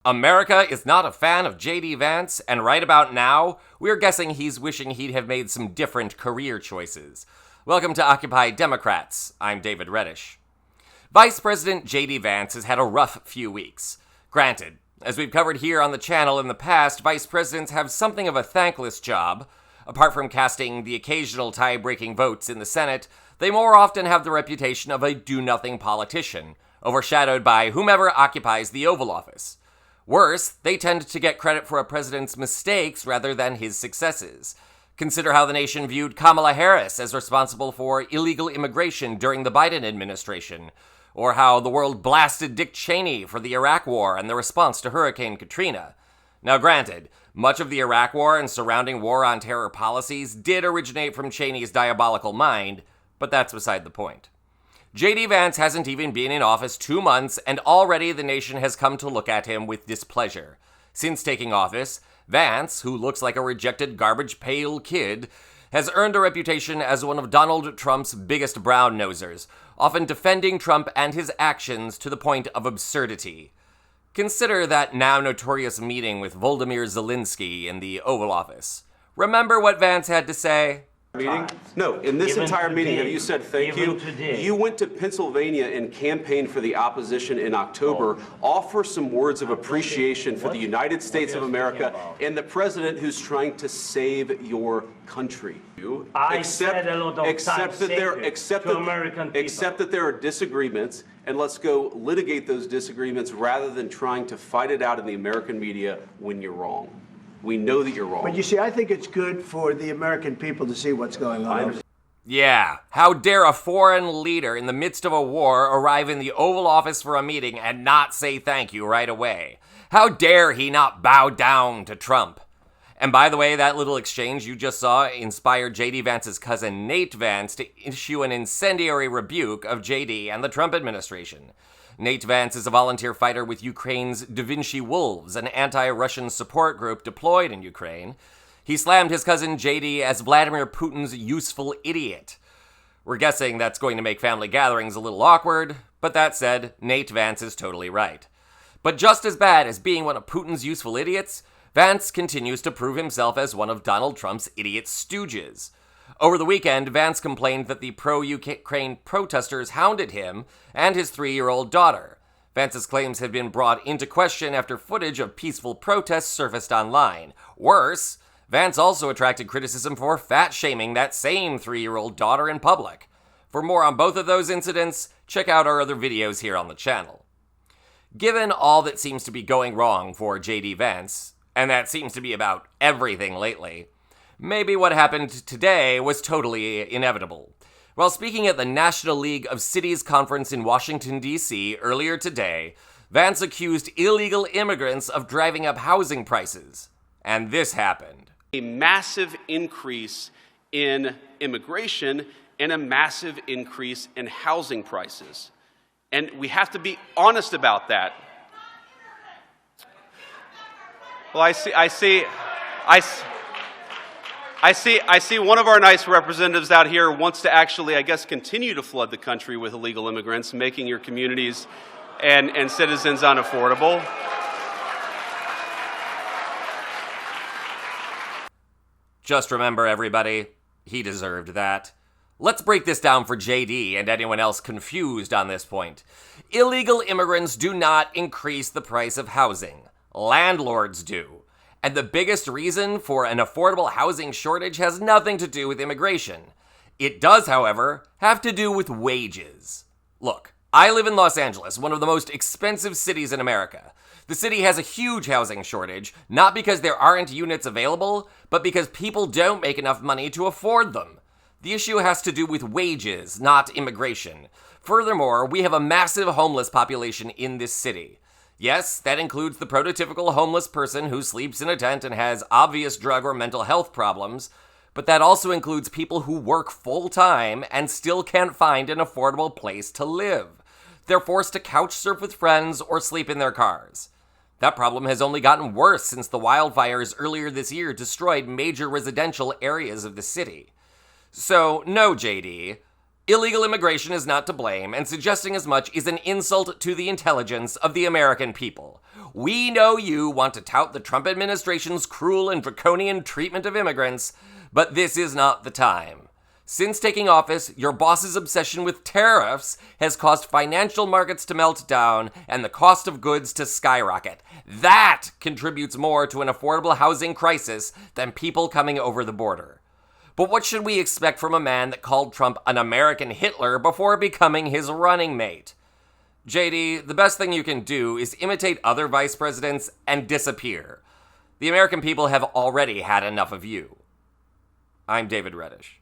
America is not a fan of JD Vance, and right about now, we're guessing he's wishing he'd have made some different career choices. Welcome to Occupy Democrats. I'm David Reddish. Vice President JD Vance has had a rough few weeks. Granted, as we've covered here on the channel in the past, vice presidents have something of a thankless job. Apart from casting the occasional tie-breaking votes in the Senate, they more often have the reputation of a do-nothing politician, overshadowed by whomever occupies the Oval Office. Worse, they tend to get credit for a president's mistakes rather than his successes. Consider how the nation viewed Kamala Harris as responsible for illegal immigration during the Biden administration, or how the world blasted Dick Cheney for the Iraq War and the response to Hurricane Katrina. Now granted, much of the Iraq War and surrounding war on terror policies did originate from Cheney's diabolical mind, but that's beside the point. JD Vance hasn't even been in office 2 months, and already the nation has come to look at him with displeasure. Since taking office, Vance, who looks like a rejected garbage pail kid, has earned a reputation as one of Donald Trump's biggest brown-nosers, often defending Trump and his actions to the point of absurdity. Consider that now notorious meeting with Volodymyr Zelensky in the Oval Office. Remember what Vance had to say? Meeting? No, in this entire meeting, have you said thank you? You went to Pennsylvania and campaigned for the opposition in October. Offer some words of appreciation for the United States of America and the president who's trying to save your country. I said a lot of accept times that there are disagreements, and let's go litigate those disagreements rather than trying to fight it out in the American media when you're wrong. We know that you're wrong. But you see, I think it's good for the American people to see what's going on. Yeah, how dare a foreign leader in the midst of a war arrive in the Oval Office for a meeting and not say thank you right away? How dare he not bow down to Trump? And by the way, that little exchange you just saw inspired JD Vance's cousin Nate Vance to issue an incendiary rebuke of JD and the Trump administration. Nate Vance is a volunteer fighter with Ukraine's Da Vinci Wolves, an anti-Russian support group deployed in Ukraine. He slammed his cousin JD as Vladimir Putin's useful idiot. We're guessing that's going to make family gatherings a little awkward, but that said, Nate Vance is totally right. But just as bad as being one of Putin's useful idiots, Vance continues to prove himself as one of Donald Trump's idiot stooges. Over the weekend, Vance complained that the pro-Ukraine protesters hounded him and his 3-year-old daughter. Vance's claims have been brought into question after footage of peaceful protests surfaced online. Worse, Vance also attracted criticism for fat-shaming that same 3-year-old daughter in public. For more on both of those incidents, check out our other videos here on the channel. Given all that seems to be going wrong for JD Vance, and that seems to be about everything lately, maybe what happened today was totally inevitable. While speaking at the National League of Cities conference in Washington, D.C. earlier today, Vance accused illegal immigrants of driving up housing prices. And this happened. A massive increase in immigration and a massive increase in housing prices. And we have to be honest about that. Well, I see one of our nice representatives out here wants to actually, I guess, continue to flood the country with illegal immigrants, making your communities and citizens unaffordable. Just remember, everybody, he deserved that. Let's break this down for JD and anyone else confused on this point. Illegal immigrants do not increase the price of housing. Landlords do. And the biggest reason for an affordable housing shortage has nothing to do with immigration. It does, however, have to do with wages. Look, I live in Los Angeles, one of the most expensive cities in America. The city has a huge housing shortage, not because there aren't units available, but because people don't make enough money to afford them. The issue has to do with wages, not immigration. Furthermore, we have a massive homeless population in this city. Yes, that includes the prototypical homeless person who sleeps in a tent and has obvious drug or mental health problems, but that also includes people who work full-time and still can't find an affordable place to live. They're forced to couch surf with friends or sleep in their cars. That problem has only gotten worse since the wildfires earlier this year destroyed major residential areas of the city. So, no, JD, Illegal immigration is not to blame, and suggesting as much is an insult to the intelligence of the American people. We know you want to tout the Trump administration's cruel and draconian treatment of immigrants, but this is not the time. Since taking office, your boss's obsession with tariffs has caused financial markets to melt down and the cost of goods to skyrocket. That contributes more to an affordable housing crisis than people coming over the border. But what should we expect from a man that called Trump an American Hitler before becoming his running mate? JD, the best thing you can do is imitate other vice presidents and disappear. The American people have already had enough of you. I'm David Reddish.